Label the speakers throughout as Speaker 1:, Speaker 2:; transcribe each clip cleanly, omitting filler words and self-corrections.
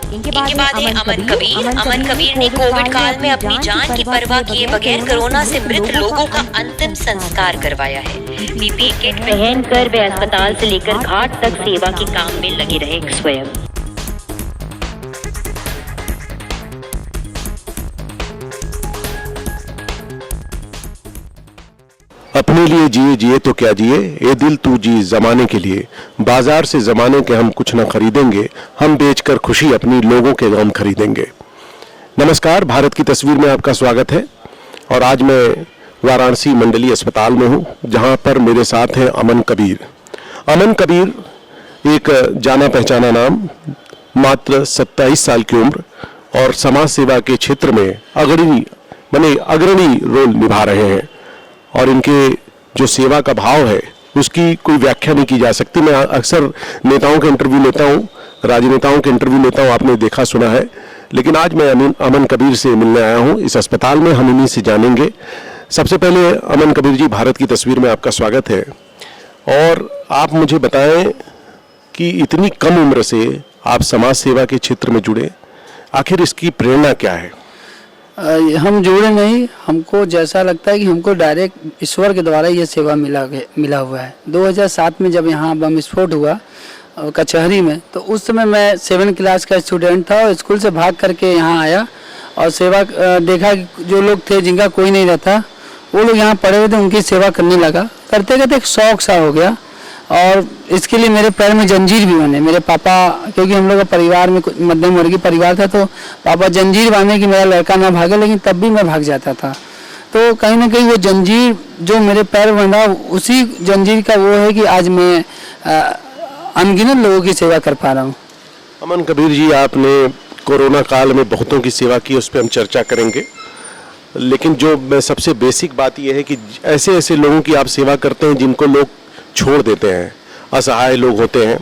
Speaker 1: इनके बाद है अमन कबीर। अमन कबीर ने कोविड काल में अपनी जान की परवाह किए बगैर कोरोना से मृत लोगों का अंतिम संस्कार करवाया है। पीपीई किट पहनकर वे अस्पताल से लेकर घाट तक सेवा के काम में लगे रहे स्वयं।
Speaker 2: अपने लिए जिए जिए तो क्या जिए, ये दिल तू जी जमाने के लिए। बाजार से जमाने के हम कुछ न खरीदेंगे, हम बेचकर खुशी अपनी लोगों के गम खरीदेंगे। नमस्कार, भारत की तस्वीर में आपका स्वागत है। और आज मैं वाराणसी मंडलीय अस्पताल में हूं, जहां पर मेरे साथ हैं अमन कबीर। अमन कबीर एक जाना पहचाना नाम, मात्र 27 साल की उम्र और समाज सेवा के क्षेत्र में अग्रणी रोल निभा रहे हैं। और इनके जो सेवा का भाव है उसकी कोई व्याख्या नहीं की जा सकती। मैं अक्सर नेताओं के इंटरव्यू लेता हूं, राजनेताओं के इंटरव्यू लेता हूं, आपने देखा सुना है, लेकिन आज मैं अमन कबीर से मिलने आया हूं इस अस्पताल में। हम इन्हीं से जानेंगे। सबसे पहले अमन कबीर जी, भारत की तस्वीर में आपका स्वागत है। और आप मुझे बताएं कि इतनी कम उम्र से आप समाज सेवा के क्षेत्र में जुड़े, आखिर इसकी प्रेरणा क्या है?
Speaker 3: हम जुड़े नहीं, हमको जैसा लगता है कि हमको डायरेक्ट ईश्वर के द्वारा ये सेवा मिला हुआ है। 2007 में जब यहाँ बम विस्फोट हुआ कचहरी में, तो उस समय मैं 7 क्लास का स्टूडेंट था और स्कूल से भाग करके यहाँ आया और सेवा देखा कि जो लोग थे जिनका कोई नहीं रहता, वो लोग यहाँ पड़े हुए थे, उनकी सेवा करने लगा। करते करते एक शौक सा हो गया और इसके लिए मेरे पैर में जंजीर भी बने। मेरे पापा, क्योंकि हम लोग का परिवार में मध्यम वर्गीय परिवार था, तो पापा जंजीर बांधे कि मेरा लड़का ना भागे, लेकिन तब भी मैं भाग जाता था। तो कहीं ना कहीं वो जंजीर जो मेरे पैर बंधा, उसी जंजीर का वो है कि आज मैं अनगिनत लोगों की सेवा कर पा रहा हूँ।
Speaker 2: अमन कबीर जी, आपने कोरोना काल में बहुतों की सेवा की, उस पर हम चर्चा करेंगे। लेकिन जो सबसे बेसिक बात यह है कि ऐसे ऐसे लोगों की आप सेवा करते हैं जिनको लोग छोड़ देते हैं, असहाय लोग होते हैं।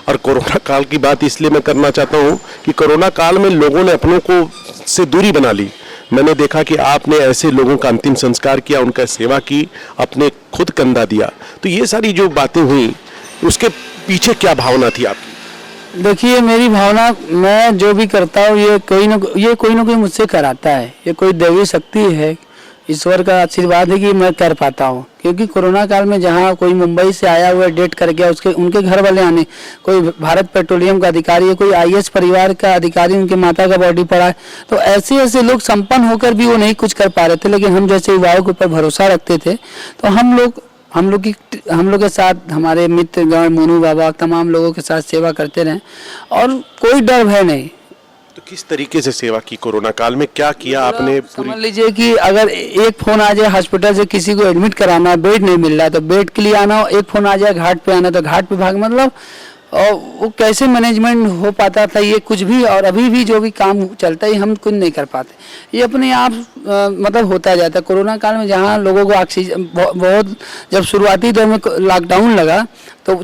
Speaker 2: और कोरोना काल की बात इसलिए मैं करना चाहता हूं कि कोरोना काल में लोगों ने अपनों को से दूरी बना ली। मैंने देखा कि आपने ऐसे लोगों का अंतिम संस्कार किया, उनका सेवा की, अपने खुद कंधा दिया। तो ये सारी जो बातें हुई, उसके पीछे क्या भावना थी आपकी?
Speaker 3: देखिए, मेरी भावना, मैं जो भी करता हूँ ये कोई ना कोई मुझसे कराता है। ये कोई दैवीय शक्ति है, ईश्वर का आशीर्वाद है कि मैं कर पाता हूँ। क्योंकि कोरोना काल में जहाँ कोई मुंबई से आया हुआ डेट कर गया, उनके घर वाले आने, कोई भारत पेट्रोलियम का अधिकारी है, कोई आईएएस परिवार का अधिकारी, उनके माता का बॉडी पड़ा है, तो ऐसे ऐसे लोग संपन्न होकर भी वो नहीं कुछ कर पा रहे थे। लेकिन हम जैसे युवाओं के ऊपर भरोसा रखते थे, तो हम लोग के साथ हमारे मित्रगण, मोनू बाबा, तमाम लोगों के साथ सेवा करते रहे और कोई डर भय नहीं।
Speaker 2: तो किस तरीके से सेवा की कोरोना काल में, क्या किया आपने?
Speaker 3: समझ लीजिए कि अगर एक फोन आ जाए हॉस्पिटल से, किसी को एडमिट कराना, बेड नहीं मिल रहा है तो बेड के लिए आना, एक फोन आ जाए घाट पे आना तो घाट पे भाग, मतलब और वो कैसे मैनेजमेंट हो पाता था ये कुछ भी। और अभी भी जो भी काम चलता है हम कुछ नहीं कर पाते, ये अपने आप मतलब होता जाता है। कोरोना काल में जहाँ लोगों को ऑक्सीजन बहुत, जब शुरुआती दौर में लॉकडाउन लगा तो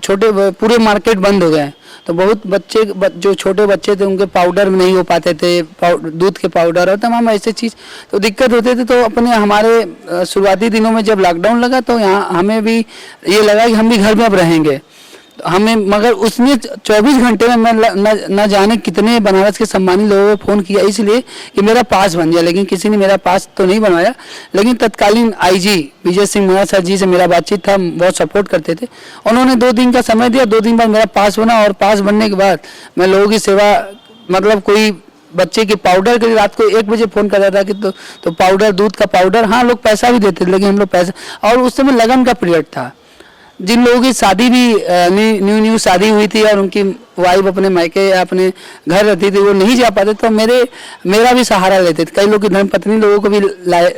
Speaker 3: पूरे मार्केट बंद हो गए, तो बहुत बच्चे जो छोटे बच्चे थे उनके पाउडर नहीं हो पाते थे, दूध के पाउडर और तमाम ऐसे चीज़ तो दिक्कत होते थे। तो हमारे शुरुआती दिनों में जब लॉकडाउन लगा तो यहाँ हमें भी ये लगा कि हम भी घर में अब रहेंगे। हमें, मगर उसने 24 घंटे में मैं न जाने कितने बनारस के सम्मानित लोगों को फ़ोन किया इसलिए कि मेरा पास बन जाए, लेकिन किसी ने मेरा पास तो नहीं बनवाया। लेकिन तत्कालीन आईजी विजय सिंह महाराज सर जी से मेरा बातचीत था, बहुत सपोर्ट करते थे। उन्होंने 2 दिन का समय दिया, 2 दिन बाद मेरा पास बना और पास बनने के बाद मैं लोगों की सेवा, मतलब कोई बच्चे के पाउडर के लिए रात को 1 बजे फ़ोन करता था कि तो पाउडर, दूध का पाउडर, हाँ लोग पैसा भी देते थे, लेकिन हम लोग पैसा, और उस समय लगन का पीरियड था। जिन लोगों की शादी भी न्यू शादी हुई थी और उनकी वाइफ अपने मायके या अपने घर रहती थी, वो नहीं जा पाते, तो मेरा भी सहारा लेते थे। कई लोग की धर्मपत्नी लोगों को भी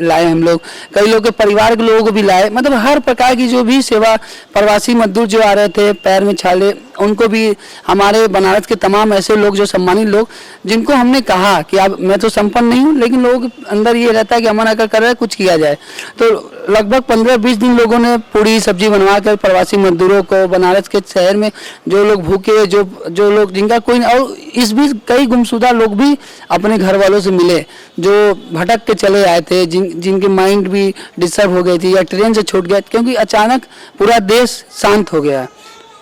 Speaker 3: लाए हम लोग, कई लोग के परिवार के लोगों को भी लाए, मतलब हर प्रकार की जो भी सेवा, प्रवासी मजदूर जो आ रहे थे पैर में छाले, उनको भी, हमारे बनारस के तमाम ऐसे लोग जो सम्मानित लोग, जिनको हमने कहा कि अब मैं तो संपन्न नहीं हूँ, लेकिन लोगों के अंदर ये रहता है कि अमन अगर कर रहा है कुछ किया जाए। तो लगभग 15-20 दिन लोगों ने पूरी सब्जी बनवा कर प्रवासी मजदूरों को, बनारस के शहर में जो लोग भूखे, जो लोग जिनका कोई, और इस बीच कई गुमशुदा लोग भी अपने घर वालों से मिले जो भटक के चले आए थे, जिनकी माइंड भी डिस्टर्ब हो गई थी या ट्रेन से छूट गया, क्योंकि अचानक पूरा देश शांत हो गया।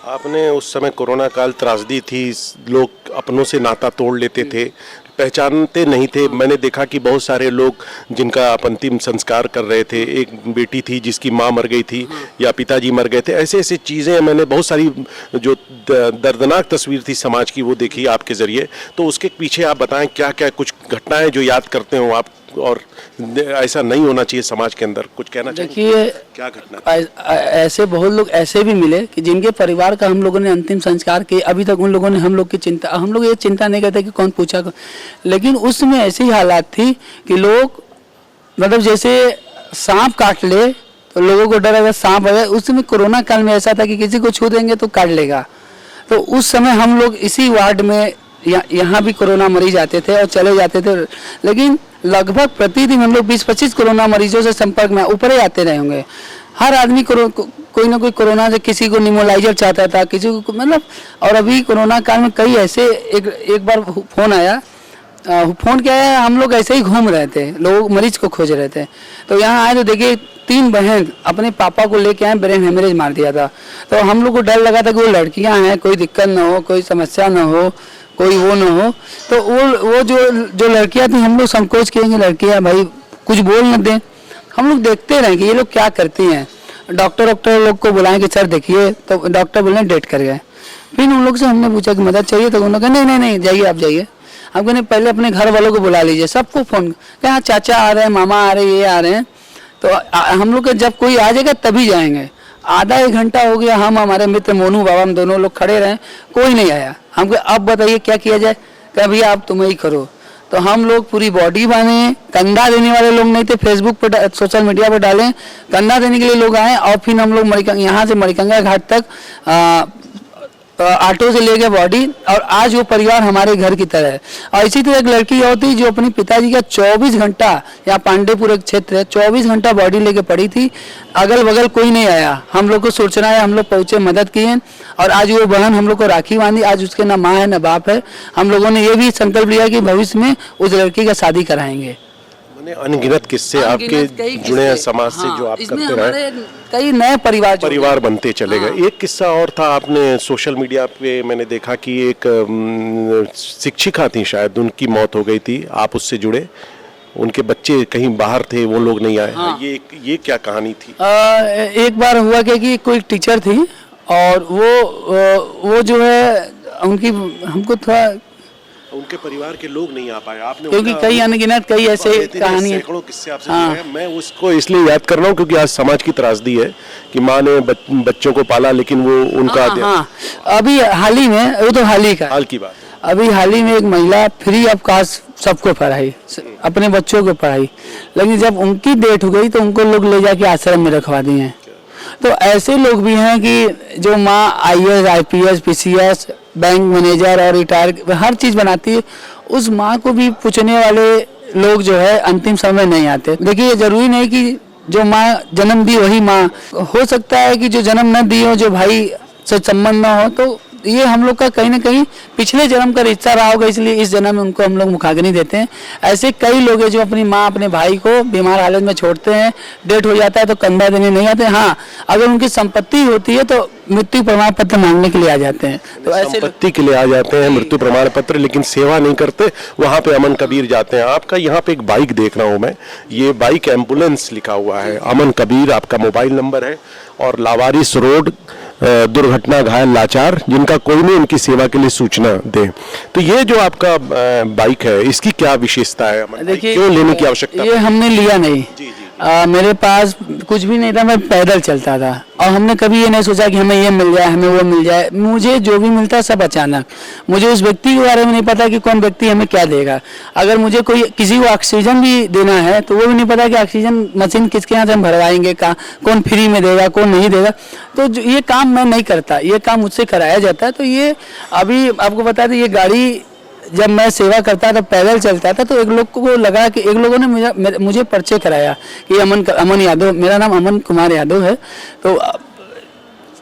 Speaker 2: आपने उस समय कोरोना काल त्रासदी थी, लोग अपनों से नाता तोड़ लेते थे, पहचानते नहीं थे। मैंने देखा कि बहुत सारे लोग जिनका आप अंतिम संस्कार कर रहे थे, एक बेटी थी जिसकी माँ मर गई थी या पिताजी मर गए थे, ऐसे ऐसे चीज़ें मैंने बहुत सारी जो दर्दनाक तस्वीर थी समाज की वो देखी आपके ज़रिए। तो उसके पीछे आप बताएं क्या क्या कुछ घटनाएं जो याद करते हो आप, और ऐसा नहीं होना चाहिए समाज के अंदर, कुछ कहना चाहिए?
Speaker 3: देखिए,
Speaker 2: क्या घटना?
Speaker 3: ऐसे बहुत लोग ऐसे भी मिले कि जिनके परिवार का हम लोगों ने अंतिम संस्कार किए, अभी तक उन लोगों ने हम लोग की चिंता, हम लोग ये चिंता नहीं करते कि कौन पूछा, लेकिन उसमें ऐसी हालात थी कि लोग मतलब जैसे सांप काट ले तो लोगों को डर, अगर सांप अगर उस समय कोरोना काल में ऐसा था कि किसी को छू देंगे तो काट लेगा। तो उस समय हम लोग इसी वार्ड में यहाँ भी कोरोना मरीज आते थे और चले जाते थे, लेकिन लगभग प्रतिदिन हम लोग 20-25 कोरोना मरीजों से संपर्क में ऊपर ही आते रहे होंगे। हर आदमी कोई ना कोई कोरोना से, किसी को निमोलाइजर चाहता था, किसी को मतलब। और अभी कोरोना काल में कई ऐसे एक बार फोन आया, फोन क्या है, हम लोग ऐसे ही घूम रहे थे, लोग मरीज को खोज रहे थे, तो यहाँ आए तो देखिए 3 बहन अपने पापा को लेके आए, ब्रेन हेमरेज मार दिया था। तो हम लोग को डर लगा था कि वो लड़कियाँ हैं, कोई दिक्कत ना हो, कोई समस्या ना हो, कोई वो ना हो। तो वो जो लड़कियां थी, हम लोग संकोच किएंगे, लड़कियां भाई कुछ बोल न दें, हम लोग देखते रहे कि ये लोग क्या करती हैं। डॉक्टर लोग को बुलाएं कि सर देखिए, तो डॉक्टर बोले डेट कर गए। फिर उन लोग से हमने पूछा कि मदद चाहिए, तो उन्होंने कहा नहीं जाइए, आप जाइए। हम कहने पहले अपने घर वालों को बुला लीजिए, सबको फोन क्या, हाँ चाचा आ रहे हैं, मामा आ रहे हैं, ये आ रहे हैं। तो हम लोग जब कोई आ जाएगा तभी जाएंगे। आधा 1 घंटा हो गया, हम हमारे मित्र मोनू बाबा, हम दोनों लोग खड़े रहे, कोई नहीं आया। हम कहे अब बताइए क्या किया जाए, कहा भैया आप तुम ही करो। तो हम लोग पूरी बॉडी बांधे, कंधा देने वाले लोग नहीं थे, फेसबुक पर सोशल मीडिया पर डालें, कंधा देने के लिए लोग आए। और फिर हम लोग यहाँ से मणिकंगा घाट तक ऑटो से ले गए बॉडी, और आज वो परिवार हमारे घर की तरह है। और इसी तरह एक लड़की होती जो अपने पिताजी का 24 घंटा, यहाँ पांडेपुर क्षेत्र है, 24 घंटा बॉडी लेके पड़ी थी, अगल बगल कोई नहीं आया। हम लोग को सूचना है, हम लोग पहुंचे, मदद किए, और आज वो बहन हम लोग को राखी बांधी। आज उसके ना माँ है ना बाप है। हम लोगों ने ये भी संकल्प लिया कि भविष्य में उस लड़की का शादी कराएंगे।
Speaker 2: अनगिनत किस्से आपके जुड़े हैं समाज से, जो आप करते रहे,
Speaker 3: कई नए परिवार
Speaker 2: बनते चले गए। एक किस्सा और था, आपने सोशल मीडिया पे मैंने देखा कि एक शिक्षिका थी, शायद उनकी मौत हो गई थी, आप उससे जुड़े, उनके बच्चे कहीं बाहर थे, वो लोग नहीं आए। हाँ। ये क्या कहानी थी?
Speaker 3: एक बार हुआ कि कोई टीचर थी, और वो जो है उनकी, हमको थोड़ा,
Speaker 2: उनके परिवार के लोग नहीं आ पाए, आपने,
Speaker 3: क्योंकि कई अनगिनत कई ऐसे कहानी है।
Speaker 2: किससे आपसे जुड़े हैं। मैं उसको इसलिए याद कर रहा हूँ क्योंकि आज समाज की त्रासदी है कि माँ ने बच्चों को पाला, लेकिन वो उनका
Speaker 3: अभी हाल ही में, वो तो हाल की बात, अभी हाल ही में एक महिला फ्री ऑफ कास्ट सबको पढ़ाई, अपने बच्चों को पढ़ाई, लेकिन जब उनकी डेथ हो गई तो उनको लोग ले जाके आश्रम में रखवा दिए हैं। तो ऐसे लोग भी हैं कि जो माँ IAS, IPS, PCS, bank manager और रिटायर हर चीज़ बनाती है, उस माँ को भी पूछने वाले लोग जो है अंतिम समय नहीं आते। देखिए, जरूरी नहीं कि जो माँ जन्म दी वही माँ, हो सकता है कि जो जन्म न दी हो, जो भाई से संबंध न हो, तो ये हम लोग का कहीं ना कहीं पिछले जन्म का रिश्ता रहा होगा, इसलिए इस जन्म में उनको हम लोग मुखाग्नि देते हैं। ऐसे कई लोग हैं जो अपनी माँ, अपने भाई को बीमार हालत में छोड़ते हैं, डेथ हो जाता है तो कंधा देने नहीं आते। हाँ, अगर उनकी संपत्ति होती है तो मृत्यु प्रमाण पत्र मांगने के लिए आ जाते हैं। तो ऐसे
Speaker 2: संपत्ति के लिए आ जाते हैं, मृत्यु प्रमाण पत्र, लेकिन सेवा नहीं करते। वहाँ पे अमन कबीर जाते हैं। आपका यहाँ पे एक बाइक देख रहा हूँ मैं, ये बाइक एम्बुलेंस लिखा हुआ है, अमन कबीर आपका मोबाइल नंबर है, और लावारिस रोड, दुर्घटना घायल लाचार, जिनका कोई नहीं उनकी सेवा के लिए सूचना दे। तो ये जो आपका बाइक है, इसकी क्या विशेषता है?
Speaker 3: देखिए,
Speaker 2: क्यों लेने की आवश्यकता?
Speaker 3: ये हमने लिया नहीं।
Speaker 2: जी।
Speaker 3: मेरे पास कुछ भी नहीं था, मैं पैदल चलता था, और हमने कभी ये नहीं सोचा कि हमें ये मिल जाए, हमें वो मिल जाए। मुझे जो भी मिलता सब अचानक, मुझे उस व्यक्ति के बारे में नहीं पता कि कौन व्यक्ति हमें क्या देगा। अगर मुझे किसी को ऑक्सीजन भी देना है तो वो भी नहीं पता कि ऑक्सीजन मशीन किसके यहाँ से हम भरवाएंगे, कौन फ्री में देगा, कौन नहीं देगा। तो ये काम मैं नहीं करता, ये काम मुझसे कराया जाता है। तो ये अभी आपको बता दें, ये गाड़ी जब मैं सेवा करता था, पैदल चलता था, तो एक लोग को लगा कि एक लोगों ने मुझे परिचय कराया कि अमन यादव, मेरा नाम अमन कुमार यादव है। तो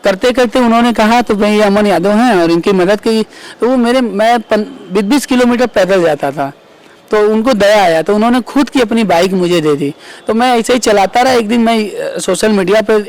Speaker 3: करते करते उन्होंने कहा तो भाई ये अमन यादव हैं और इनकी मदद की। तो वो मैं 20 किलोमीटर पैदल जाता था, तो उनको दया आया, तो उन्होंने खुद की अपनी बाइक मुझे दे दी। तो मैं ऐसे ही चलाता रहा। एक दिन मैं सोशल मीडिया पर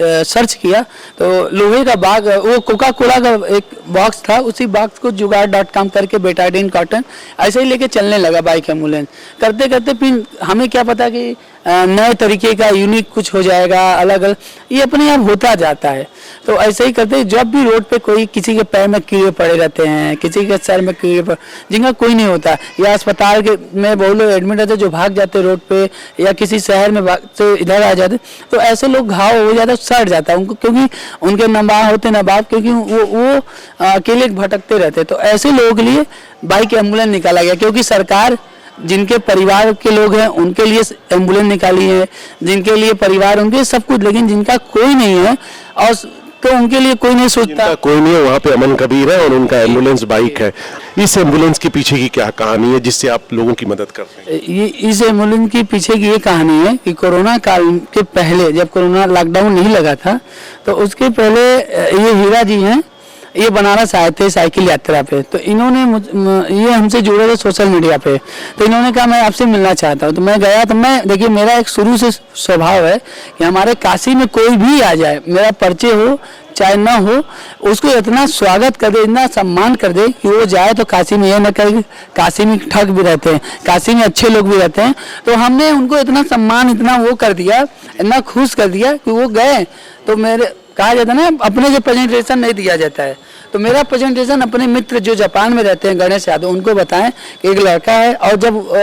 Speaker 3: सर्च किया तो लोहे का बाग, वो कोका कोला का एक बॉक्स था, उसी बॉक्स को जुगाड़.com करके बेटाडीन कॉटन ऐसे ही लेके चलने लगा बाइक एम्बुलेंस। करते करते फिर हमें क्या पता कि नए तरीके का यूनिक कुछ हो जाएगा, अलग अलग ये अपने आप होता जाता है। तो ऐसे ही करते जब भी रोड पे कोई किसी के पैर में कीड़े पड़े रहते हैं, किसी के सर में कीड़े जिनका कोई नहीं होता, या अस्पताल के में बहुत लोग एडमिट रहते जो भाग जाते रोड पे, या किसी शहर में से इधर आ जाते, तो ऐसे लोग घाव हो जाता, सड़ जाता उनको, क्योंकि उनके न माँ होते न बाप, क्योंकि वो अकेले भटकते रहते। तो ऐसे लोगों के लिए बाइक एम्बुलेंस निकाला गया, क्योंकि सरकार जिनके परिवार के लोग हैं उनके लिए एम्बुलेंस निकाली है, जिनके लिए परिवार उनके सब कुछ, लेकिन जिनका कोई नहीं है और तो उनके लिए कोई नहीं सोचता,
Speaker 2: कोई नहीं है, वहाँ पे अमन कबीर है और उनका एम्बुलेंस बाइक है। इस एम्बुलेंस के पीछे की क्या कहानी है जिससे आप लोगों की मदद करते हैं?
Speaker 3: ये इस एम्बुलेंस के पीछे की ये कहानी है कि कोरोना काल के पहले, जब कोरोना लॉकडाउन नहीं लगा था, तो उसके पहले ये हीरा जी हैं, ये बनारस आए थे साइकिल यात्रा पे। तो इन्होंने ये हमसे जुड़े थे सोशल मीडिया पे, तो इन्होंने कहा मैं आपसे मिलना चाहता हूँ। तो मैं गया, तो मैं देखिए मेरा एक शुरू से स्वभाव है कि हमारे काशी में कोई भी आ जाए, मेरा परिचय हो चाहे ना हो, उसको इतना स्वागत कर दे, इतना सम्मान कर दे कि वो जाए तो काशी में, यह न कहे काशी में ठग भी रहते हैं, काशी में अच्छे लोग भी रहते हैं। तो हमने उनको इतना सम्मान, इतना वो कर दिया, इतना खुश कर दिया कि वो गए। तो मेरे कहा जाता है ना, अपने से प्रेजेंटेशन नहीं दिया जाता है, तो मेरा प्रेजेंटेशन अपने मित्र जो जापान में रहते हैं, गणेश यादव, उनको बताएं कि एक लड़का है, और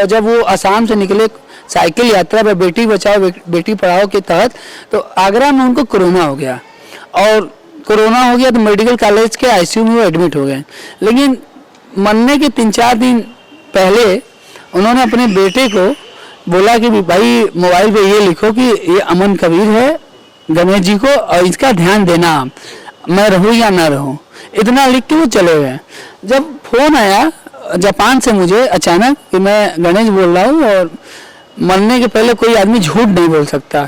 Speaker 3: जब वो असम से निकले साइकिल यात्रा पर बेटी बचाओ बेटी पढ़ाओ के तहत, तो आगरा में उनको कोरोना हो गया, और कोरोना हो गया तो मेडिकल कॉलेज के आईसीयू में वो एडमिट हो गए। लेकिन मरने के 3-4 दिन पहले उन्होंने अपने बेटे को बोला कि भाई मोबाइल पे ये लिखो कि ये अमन कबीर है, गणेश जी को, और इसका ध्यान देना, मैं रहूं या ना रहूं, इतना लिख के वो चले गए। जब फोन आया जापान से मुझे अचानक कि मैं गणेश बोल रहा हूँ और मरने के पहले कोई आदमी झूठ नहीं बोल सकता,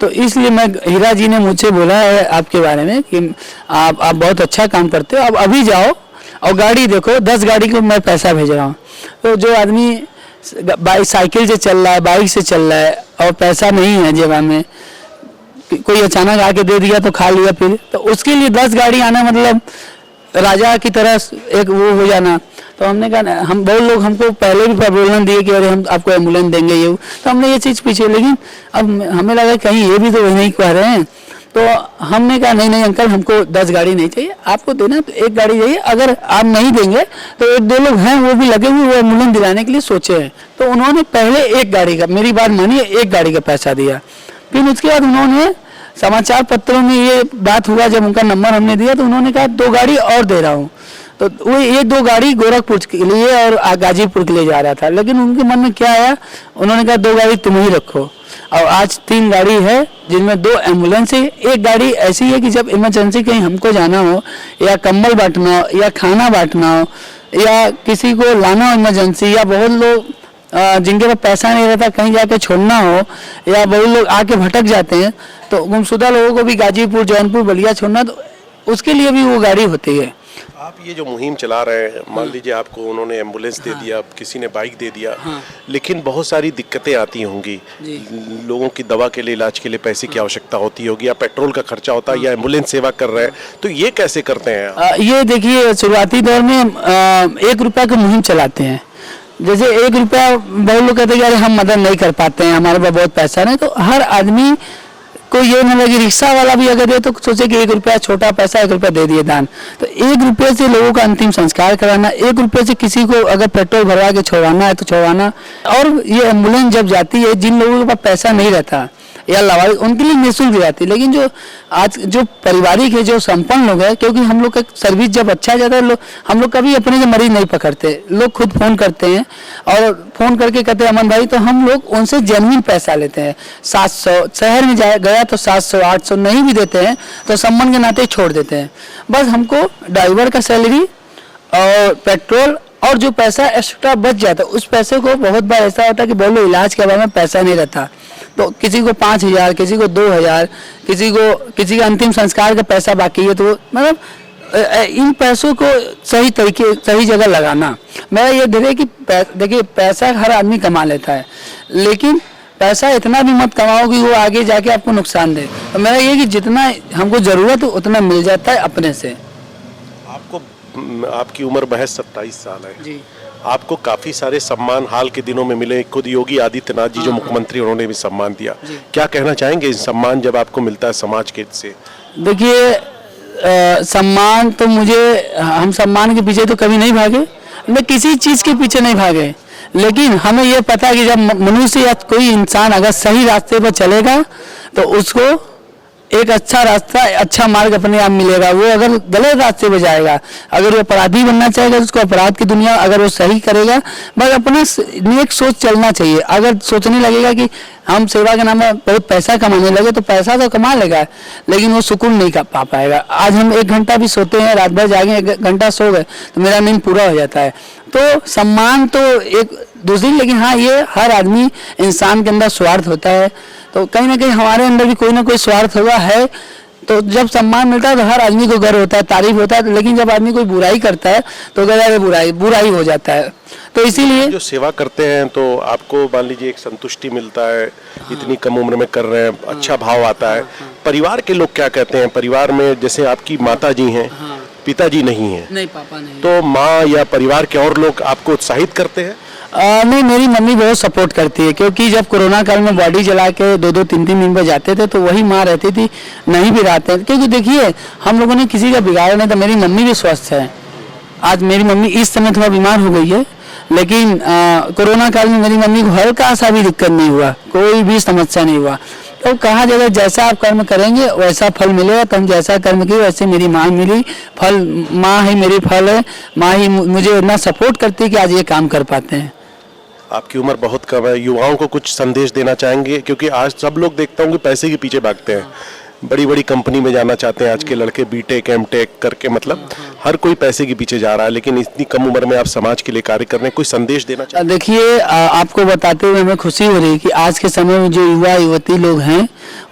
Speaker 3: तो इसलिए मैं, हीरा जी ने मुझसे बोला है आपके बारे में कि आप बहुत अच्छा काम करते हो, अब अभी जाओ और गाड़ी देखो, 10 गाड़ी को मैं पैसा भेज रहा हूँ। तो जो आदमी साइकिल से चल रहा है, बाइक से चल रहा है और पैसा नहीं है जेब में, कोई अचानक आके दे दिया तो खा लिया फिर, तो उसके लिए 10 गाड़ी आना मतलब राजा की तरह एक वो हो जाना। तो हमने कहा, हम बहुत लोग हमको पहले भी प्रॉब्लम दिए कि अरे हम आपको एम्बुलेंस देंगे ये, तो हमने ये चीज़ पीछे, लेकिन अब हमें लगा कहीं ये भी तो नहीं कह रहे हैं, तो हमने कहा नहीं अंकल, हमको 10 गाड़ी नहीं चाहिए, आपको देना तो 1 गाड़ी चाहिए, अगर आप नहीं देंगे तो 1-2 लोग हैं वो भी लगे हुए वो एम्बुलेंस दिलाने के लिए सोचे हैं। तो उन्होंने पहले 1 गाड़ी का, मेरी बात मानिए, 1 गाड़ी का पैसा दिया। फिर उसके बाद उन्होंने समाचार पत्रों में ये बात हुआ, जब उनका नंबर हमने दिया तो उन्होंने कहा 2 गाड़ी और दे रहा हूँ। तो वो ये 2 गाड़ी गोरखपुर के लिए और गाजीपुर के लिए जा रहा था, लेकिन उनके मन में क्या आया, उन्होंने कहा 2 गाड़ी तुम ही रखो। और आज 3 गाड़ी है जिनमें 2 एम्बुलेंस है। एक गाड़ी ऐसी है कि जब इमरजेंसी कहीं हमको जाना हो, या कंबल बांटना हो, या खाना बांटना हो, या किसी को लाना हो इमरजेंसी, या बहुत लोग जिनके पास पैसा नहीं रहता कहीं जाके छोड़ना हो, या बहुत लोग आके भटक जाते हैं, तो गुमशुदा लोगों को भी गाजीपुर, जौनपुर, बलिया छोड़ना, तो उसके लिए भी वो गाड़ी होती है।
Speaker 2: आप ये जो मुहिम चला रहे हैं, मान लीजिए आपको उन्होंने एम्बुलेंस दे दिया, किसी ने बाइक दे दिया, लेकिन बहुत सारी दिक्कतें आती होंगी, लोगों की दवा के लिए, इलाज के लिए पैसे की आवश्यकता होती होगी, या पेट्रोल का खर्चा होता है, या एम्बुलेंस सेवा कर रहे हैं, तो ये कैसे करते हैं?
Speaker 3: ये देखिए, शुरुआती दौर में 1 रुपया की मुहिम चलाते हैं। जैसे 1 रुपया, बहुत लोग कहते हैं कि अरे हम मदद नहीं कर पाते हैं, हमारे पास बहुत पैसा नहीं, तो हर आदमी को ये न लगे, रिक्शा वाला भी अगर दे तो सोचे कि 1 रुपया छोटा पैसा, 1 रुपया दे दिए दान। तो 1 रुपये से लोगों का अंतिम संस्कार कराना, 1 रुपये से किसी को अगर पेट्रोल भरवा के छोड़वाना है तो छोड़वाना। और ये एम्बुलेंस जब जाती है, जिन लोगों के पास पैसा नहीं रहता या लावारिस, उनके लिए निःशुल्क जाती है। लेकिन जो आज जो पारिवारिक है, जो संपन्न लोग हैं, क्योंकि हम लोग का सर्विस जब अच्छा जाता है, हम लोग कभी अपने से मरीज नहीं पकड़ते, लोग खुद फोन करते हैं और फोन करके कहते हैं अमन भाई, तो हम लोग उनसे जेन्युइन पैसा लेते हैं। 700 शहर में गया तो 700-800 नहीं भी देते हैं तो सम्मान के नाते छोड़ देते हैं। बस हमको ड्राइवर का सैलरी और पेट्रोल और जो पैसा एक्स्ट्रा बच जाता है, उस पैसे को, बहुत बार ऐसा होता है कि बोलो इलाज के बारे में पैसा नहीं रहता, तो किसी को 5,000, किसी को 2,000, किसी का अंतिम संस्कार का पैसा बाकी है, तो मतलब इन पैसों को सही तरीके, सही जगह लगाना। मैं ये देखिए कि देखिए पैसा हर आदमी कमा लेता है, लेकिन पैसा इतना भी मत कमाओ कि वो आगे जाके आपको नुकसान दे। तो मेरा ये कि जितना हमको जरूरत है उतना मिल जाता है अपने से।
Speaker 2: आपको, आपकी उम्र महज 27 साल है
Speaker 3: जी।
Speaker 2: आपको काफी सारे सम्मान हाल के दिनों में मिले। खुद योगी आदित्यनाथ जी जो मुख्यमंत्री, उन्होंने भी सम्मान दिया। क्या कहना चाहेंगे इस सम्मान जब आपको मिलता है समाज के से?
Speaker 3: देखिए, सम्मान तो मुझे, हम सम्मान के पीछे तो कभी नहीं भागे, मैं किसी चीज के पीछे नहीं भागे, लेकिन हमें यह पता है कि जब मनुष्य या कोई इंसान अगर सही रास्ते पर चलेगा तो उसको एक अच्छा रास्ता, अच्छा मार्ग अपने आप मिलेगा। वो अगर गलत रास्ते पे जाएगा, अगर वो अपराधी बनना चाहेगा, उसको अपराध की दुनिया अगर वो सही करेगा, बस अपना नेक सोच चलना चाहिए। अगर सोचने लगेगा कि हम सेवा के नाम में बहुत पैसा कमाने लगे, तो पैसा तो कमा लेगा लेकिन वो सुकून नहीं पा पाएगा। आज हम 1 घंटा भी सोते हैं, रात भर जागे 1 घंटा सो गए तो मेरा नींद पूरा हो जाता है। तो सम्मान तो एक दूसरी, लेकिन हाँ, ये हर आदमी, इंसान के अंदर स्वार्थ होता है, तो कहीं ना कहीं हमारे अंदर भी कोई ना कोई स्वार्थ हुआ है। तो जब सम्मान मिलता है तो हर आदमी को गर्व होता है, तारीफ होता है, लेकिन जब आदमी कोई बुराई करता है तो गलत बुराई हो जाता है। तो इसीलिए
Speaker 2: जो सेवा करते हैं तो आपको मान लीजिए एक संतुष्टि मिलता है। इतनी कम उम्र में कर रहे हैं, अच्छा भाव आता है। परिवार के लोग क्या कहते हैं? परिवार में जैसे आपकी माता जी हैं, पिताजी नहीं है,
Speaker 3: नहीं, पापा नहीं,
Speaker 2: तो माँ या परिवार के और लोग आपको उत्साहित करते हैं?
Speaker 3: नहीं, मेरी मम्मी बहुत सपोर्ट करती है, क्योंकि जब कोरोना काल में बॉडी जला के 2-2, 3-3 दिन पर जाते थे तो वही माँ रहती थी, नहीं भी रहते हैं। क्योंकि देखिए, हम लोगों ने किसी का बिगाड़ा नहीं था। मेरी मम्मी भी स्वस्थ है। आज मेरी मम्मी इस समय थोड़ा बीमार हो गई है, लेकिन कोरोना काल में मेरी मम्मी को हल्का सा भी दिक्कत नहीं हुआ, कोई भी समस्या नहीं हुआ। तो कहा जाएगा जैसा आप कर्म करेंगे वैसा फल मिलेगा। तो हम जैसा कर्म किए वैसे मेरी माँ मिली फल, माँ ही मेरी फल है, माँ ही मुझे इतना सपोर्ट करती है कि आज ये काम कर पाते हैं।
Speaker 2: आपकी उम्र बहुत कम है, युवाओं को कुछ संदेश देना चाहेंगे? क्योंकि आज सब लोग देखता हूँ कि पैसे के पीछे भागते हैं, बड़ी बड़ी कंपनी में जाना चाहते हैं। आज के लड़के बीटेक एमटेक करके, मतलब हर कोई पैसे के पीछे जा रहा है, लेकिन इतनी कम उम्र में आप समाज के लिए कार्य कर रहे हैं, कोई संदेश देना चाहते?
Speaker 3: देखिए, आपको बताते हुए हमें खुशी हो रही है कि आज के समय में जो युवा युवती लोग हैं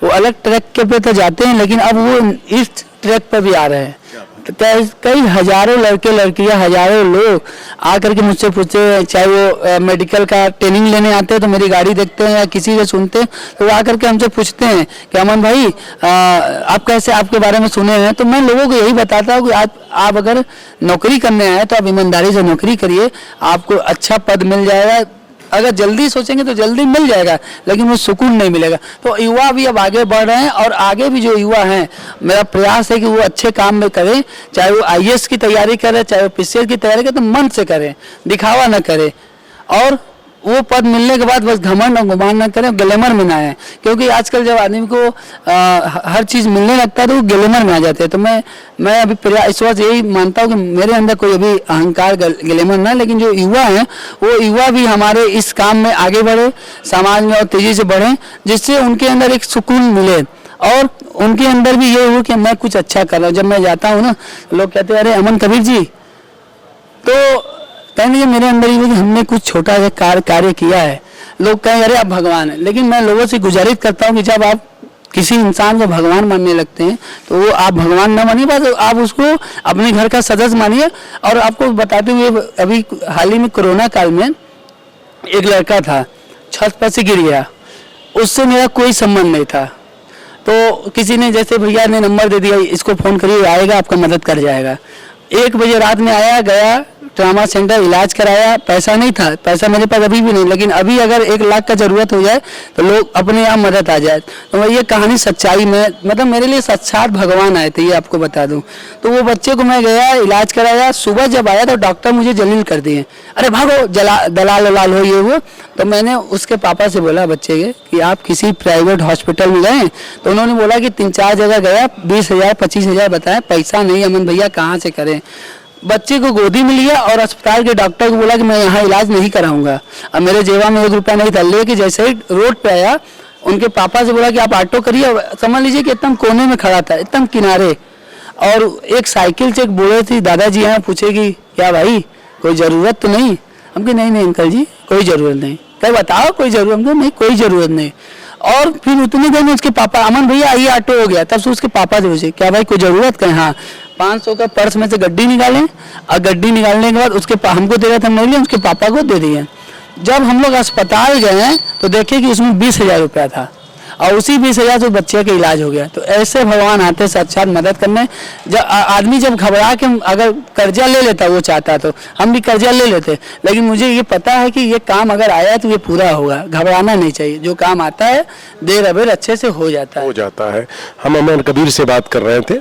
Speaker 3: वो अलग ट्रैक के पे तो जाते हैं, लेकिन अब वो इस ट्रैक पर भी आ रहे हैं। तो कई हजारों लड़के लड़कियां, हजारों लोग आकर के मुझसे पूछते हैं, चाहे वो मेडिकल का ट्रेनिंग लेने आते हैं तो मेरी गाड़ी देखते हैं या किसी से सुनते हैं तो वो आकर के हमसे पूछते हैं कि अमन भाई, आप कैसे, आपके बारे में सुने हैं। तो मैं लोगों को यही बताता हूँ कि आप अगर नौकरी करने आए तो आप ईमानदारी से नौकरी करिए, आपको अच्छा पद मिल जाएगा। अगर जल्दी सोचेंगे तो जल्दी मिल जाएगा, लेकिन वो सुकून नहीं मिलेगा। तो युवा भी अब आगे बढ़ रहे हैं, और आगे भी जो युवा हैं, मेरा प्रयास है कि वो अच्छे काम में करें, चाहे वो IAS की तैयारी करें, चाहे वो PCS की तैयारी करें, तो मन से करें, दिखावा न करें, और वो पद मिलने के बाद बस घमंड और गुमान न करें, ग्लैमर में ना आए। क्योंकि आजकल जब आदमी को हर चीज़ मिलने लगता है तो वो ग्लैमर में आ जाते हैं। तो मैं अभी इस वक्त यही मानता हूँ कि मेरे अंदर कोई अभी अहंकार ग्लैमर ना, लेकिन जो युवा हैं वो युवा भी हमारे इस काम में आगे बढ़े, समाज में और तेज़ी से बढ़ें, जिससे उनके अंदर एक सुकून मिले और उनके अंदर भी ये हो कि मैं कुछ अच्छा कर रहा हूँ। जब मैं जाता हूँ ना, लोग कहते हैं अरे अमन कबीर जी, तो कहेंगे मेरे अंदर ही हमने कुछ छोटा सा कार्य किया है। लोग कहें अरे आप भगवान हैं, लेकिन मैं लोगों से गुजारिश करता हूँ कि जब आप किसी इंसान को भगवान मानने लगते हैं तो वो आप भगवान ना मानिए, बस आप उसको अपने घर का सदस्य मानिए। और आपको बताते हुए अभी हाल ही में कोरोना काल में एक लड़का था, छत पर से गिर गया, उससे मेरा कोई संबंध नहीं था। तो किसी ने, जैसे भैया ने नंबर दे दिया, इसको फ़ोन करिए, आएगा, आपका मदद कर जाएगा। 1 बजे रात में आया, गया ट्रामा सेंटर, इलाज कराया। पैसा नहीं था, पैसा मेरे पास अभी भी नहीं, लेकिन अभी अगर 1 लाख का जरूरत हो जाए तो लोग अपने आप मदद आ जाए। तो ये कहानी सच्चाई में, मतलब मेरे लिए साक्षात भगवान आए थे, ये आपको बता दूं। तो वो बच्चे को मैं गया, इलाज कराया, सुबह जब आया तो डॉक्टर मुझे जलील कर दिए, अरे भागो दलाल वलाल हो ये वो। तो मैंने उसके पापा से बोला बच्चे के कि आप किसी प्राइवेट हॉस्पिटल में गए? तो उन्होंने बोला कि 3-4 जगह गया, 20,000 25,000 बताया, पैसा नहीं अमन भैया, कहाँ से करें। बच्चे को गोदी में लिया और अस्पताल के डॉक्टर को बोला कि मैं यहाँ इलाज नहीं कराऊंगा। अब मेरे जेबा में 1 रुपया नहीं था, लेके जैसे ही रोड पे आया, उनके पापा से बोला कि आप ऑटो करिए। समझ लीजिए कि एकदम कोने में खड़ा था, एकदम किनारे, और एक साइकिल से एक बूढ़े थी दादाजी यहाँ, पूछे कि क्या भाई कोई ज़रूरत तो नहीं? हम कहे नहीं अंकल जी, कोई ज़रूरत नहीं। कहे बताओ कोई ज़रूरत? नहीं, कोई ज़रूरत नहीं। और फिर उतनी देर में उसके पापा, अमन भैया आइए ऑटो हो गया। तब से उसके पापा से पूछे क्या भाई कोई ज़रूरत? कहे हाँ। 500 का पर्स में से गड्डी निकालें, और गड्डी निकालने के बाद उसके हमको दे रहे थे, हमने लिया, उसके पापा को दे दिए। जब हम लोग अस्पताल गए तो देखिए कि उसमें 20,000 रुपया था और उसी 20,000 से बच्चे का इलाज हो गया। तो ऐसे भगवान आते साक्षात मदद करने। जब आदमी जब घबरा के अगर कर्जा ले लेता, वो चाहता तो हम भी कर्जा ले लेते, लेकिन मुझे ये पता है कि ये काम अगर आया तो ये पूरा होगा। घबराना नहीं चाहिए, जो काम आता है देर अबेर अच्छे से हो जाता है।
Speaker 2: हम अमन कबीर से बात कर रहे थे।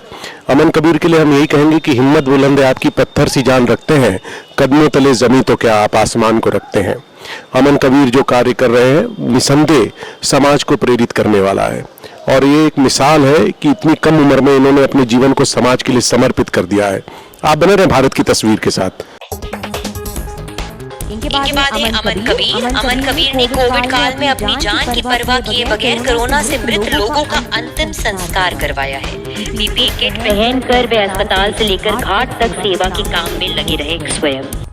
Speaker 2: अमन कबीर के लिए हम यही कहेंगे कि हिम्मत बुलंद है आपकी, पत्थर सी जान रखते हैं, कदमों तले जमी तो क्या आप आसमान को रखते हैं। अमन कबीर जो कार्य कर रहे हैं निसंदेह समाज को प्रेरित करने वाला है और ये एक मिसाल है कि इतनी कम उम्र में इन्होंने अपने जीवन को समाज के लिए समर्पित कर दिया है। आप बने रहे भारत की तस्वीर के साथ।
Speaker 1: इनके बाद है अमन कबीर। अमन कबीर ने कोविड काल में अपनी जान की परवाह किए बगैर कोरोना से मृत लोगों का अंतिम संस्कार करवाया है। पीपीई किट पहनकर वे अस्पताल से लेकर घाट तक सेवा के काम में लगे रहे स्वयं।